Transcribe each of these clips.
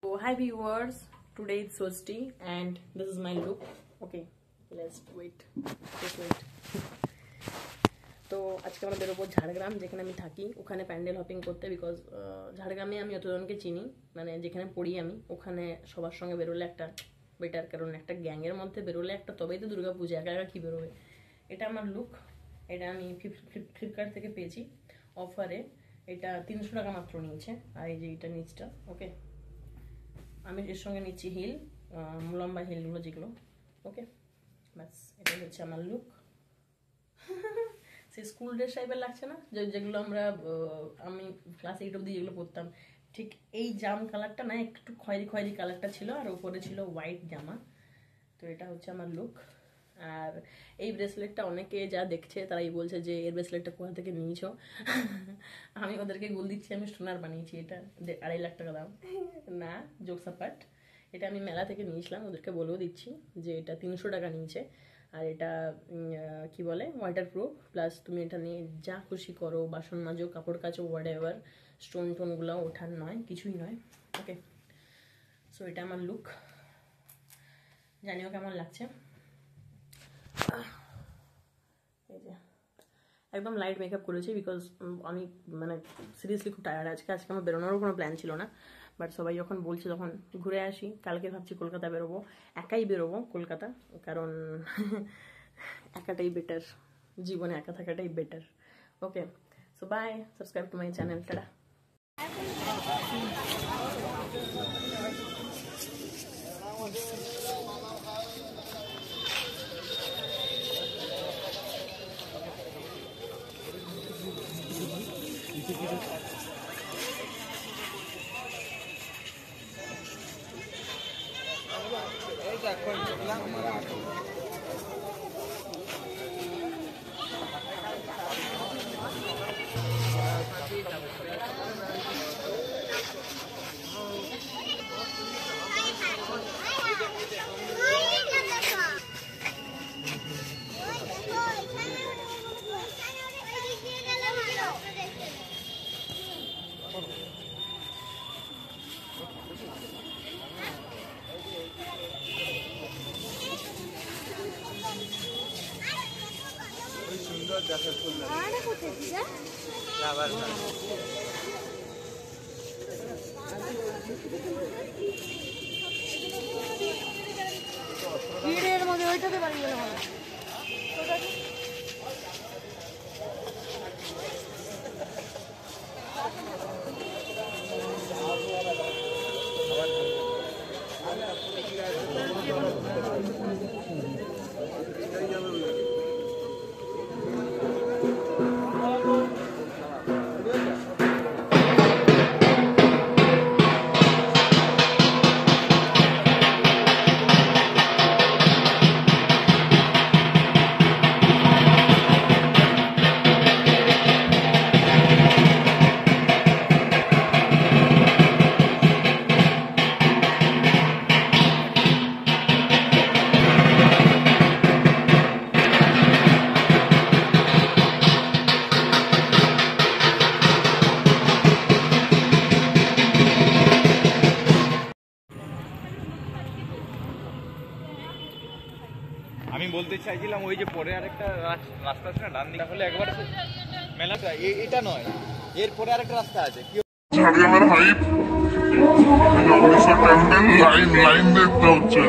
So hi viewers, today it's Thursday and this is my look. Okay, let's wait. Just wait. তো আজকে আমরা বেরোবো ঝাড়গ্রাম, যেখানে আমি থাকি ওখানে প্যান্ডেল হপিং করতে। বিকজ ঝাড়গ্রামে আমি যতজনকে চিনি, মানে যেখানে পড়ি আমি, ওখানে সবার সঙ্গে বেরোলে একটা বেটার, কারণ একটা গ্যাংয়ের মধ্যে বেরোলে একটা তবেই তো দুর্গা পূজা, একা একা কী বেরোবে। এটা আমার লুক, এটা আমি ফ্লিপকার্ট থেকে পেয়েছি অফারে। এটা 300 টাকা মাত্র নিয়েছে। আর এই যে এটা নিচটা, ওকে, আমি এর সঙ্গে নিচ্ছি হিল, লম্বা হিলগুলো যেগুলো, ওকে। ব্যাস এটাই হচ্ছে আমার লুক। সেই স্কুল ড্রেস টাইপের লাগছে না, যেগুলো আমি ক্লাস 8 অবধি যেগুলো পরতাম। ঠিক এই জাম কালারটা না, একটু খয়েরি খয়েরি কালারটা ছিল, আর উপরে ছিল হোয়াইট জামা। তো এটা হচ্ছে আমার লুক। আর এই ব্রেসলেটটা অনেকে যা দেখছে তারাই বলছে যে এর ব্রেসলেটটা কোথা থেকে নিয়েছো। আমি ওদেরকে গোল দিচ্ছি আমি স্টোনার বানিয়েছি, এটা 2.5 লাখ টাকা দাম না, জোকস অ্যাপার্ট। এটা আমি মেলা থেকে নিয়েছিলাম, ওদেরকে বলেও দিচ্ছি যে এটা 300 টাকা নিয়েছে। আর এটা কি বলে, ওয়াটার প্রুফ, প্লাস তুমি এটা নিয়ে যা খুশি করো, বাসন মাজো, কাপড় কাচো, হোয়াট এভার, স্টোন টোনগুলো ওঠার নয়, কিছুই নয়, ওকে। সো এটা আমার লুক, জানিও কেমন লাগছে। এই যে একদম লাইট মেকআপ করেছি, বিকজ আমি মানে সিরিয়াসলি খুব টায়ার্ড আজকে আমার বেরোনোরও কোনো প্ল্যান ছিল না। বাট সবাই যখন বলছে তখন ঘুরে আসি। কালকে ভাবছি কলকাতা বেরোবো, একাই বেরোবো কলকাতা, কারণ একাটাই বেটার, জীবনে একা থাকাটাই better, okay. So bye, subscribe to my channel, tata. ভিড়ের মধ্যে ওইটাতে বাড়ি গেলে ভালো। আমি বলতে চাইছিলাম ওই যে পরে আরেকটা রাস্তা আছে না ডান দিকে, হলে একবার মেলাটা এটা নয়, এরপরে আরেকটা রাস্তা আছে। ঝাড়গ্রামের হাইপ জগদীশ্বর টেম্পল, লাইন দেখতে হচ্ছে।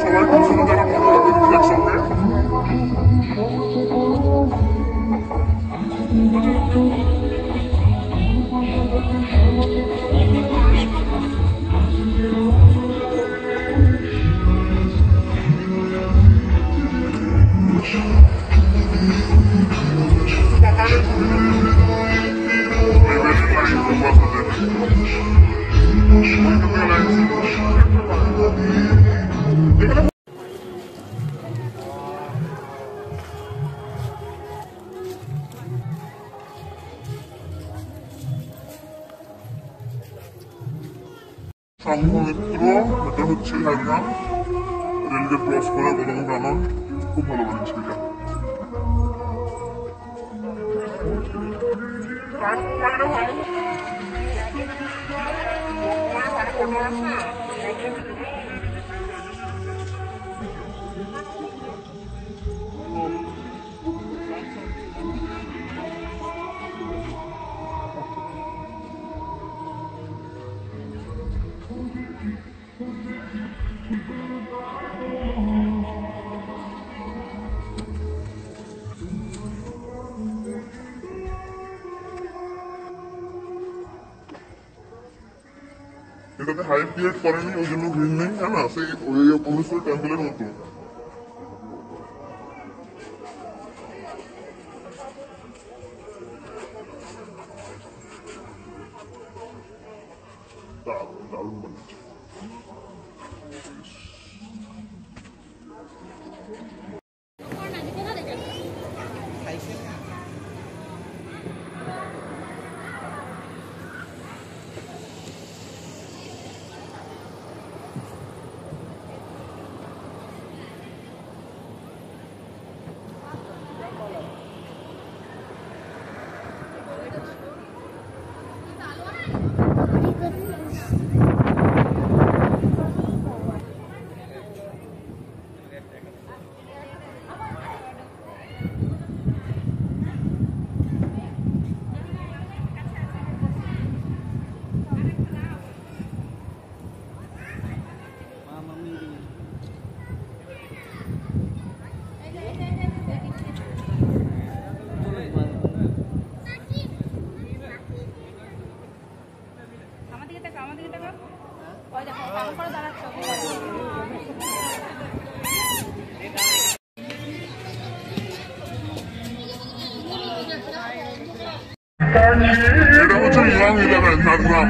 সবাই খুব সুন্দর একসঙ্গে। সংঘমিত্র, এটা হচ্ছে ঝাড়গ্রাম রেলগেট ক্রস করে গদম কানন, খুব ভালো বানিয়েছে এটা। বাইরে ভালো ভালো ফটো আছে এটাতে হাইট ক্রিয়েট করেনি ওই জন্য গ্রিন নেই হ্যাঁ না সেই ওই অমৃতসর টেম্পলের মতো দারুণ দারুণ বানিয়েছে এটা হচ্ছে ইয়াং 11 ঝাড়গ্রাম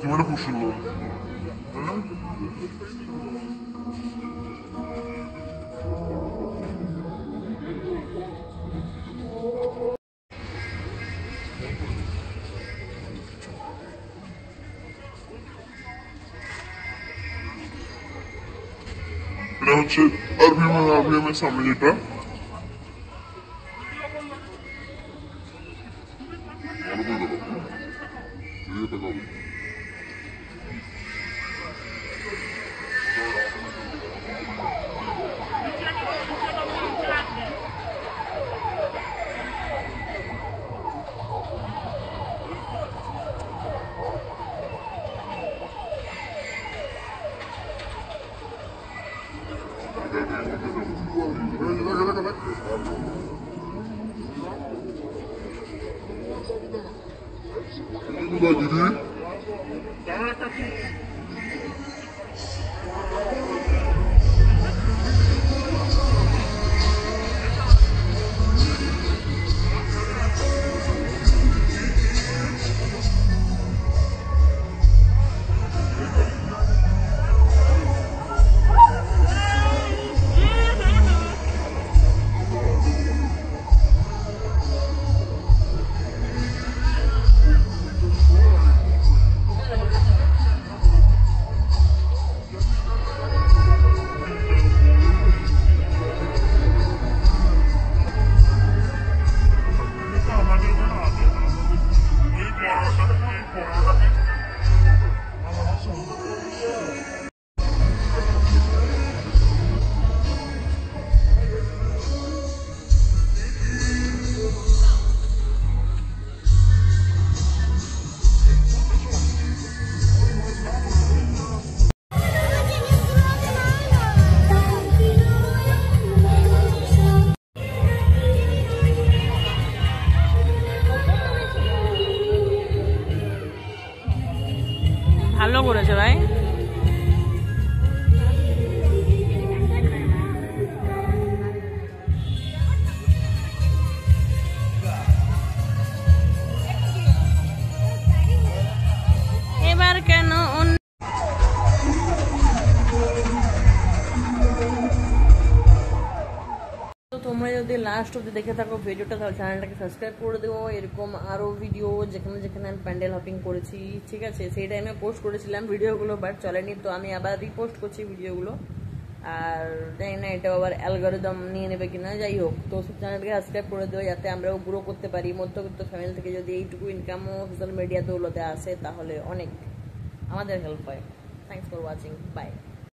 মেরে পুষল হ্যাঁ এটা হচ্ছে আরবিএম এর সামনে যেটা দিদি ভালো করেছে ভাই। এবার কেন তোমরা যদি লাস্ট অব্দি দেখে থাকো ভিডিওটা তাহলে চ্যানেলটাকে সাবস্ক্রাইব করে দেবো। এরকম আরও ভিডিও যেখানে যেখানে আমি প্যান্ডেল হপিং করেছি, ঠিক আছে, সেই টাইমে পোস্ট করেছিলাম ভিডিওগুলো, বাট চলেনি, তো আমি আবার রিপোস্ট করছি ভিডিওগুলো। আর জানি না এটা আবার অ্যালগরিদম নিয়ে নেবে কিনা, যাই হোক, তো চ্যানেলটাকে সাবস্ক্রাইব করে দেবো যাতে আমরাও গ্রো করতে পারি। মধ্যবিত্ত ফ্যামিলি থেকে যদি এইটুকু ইনকামও সোশ্যাল মিডিয়াতে ওগুলোতে আসে তাহলে অনেক আমাদের হেল্প হয়। Thanks for watching, by.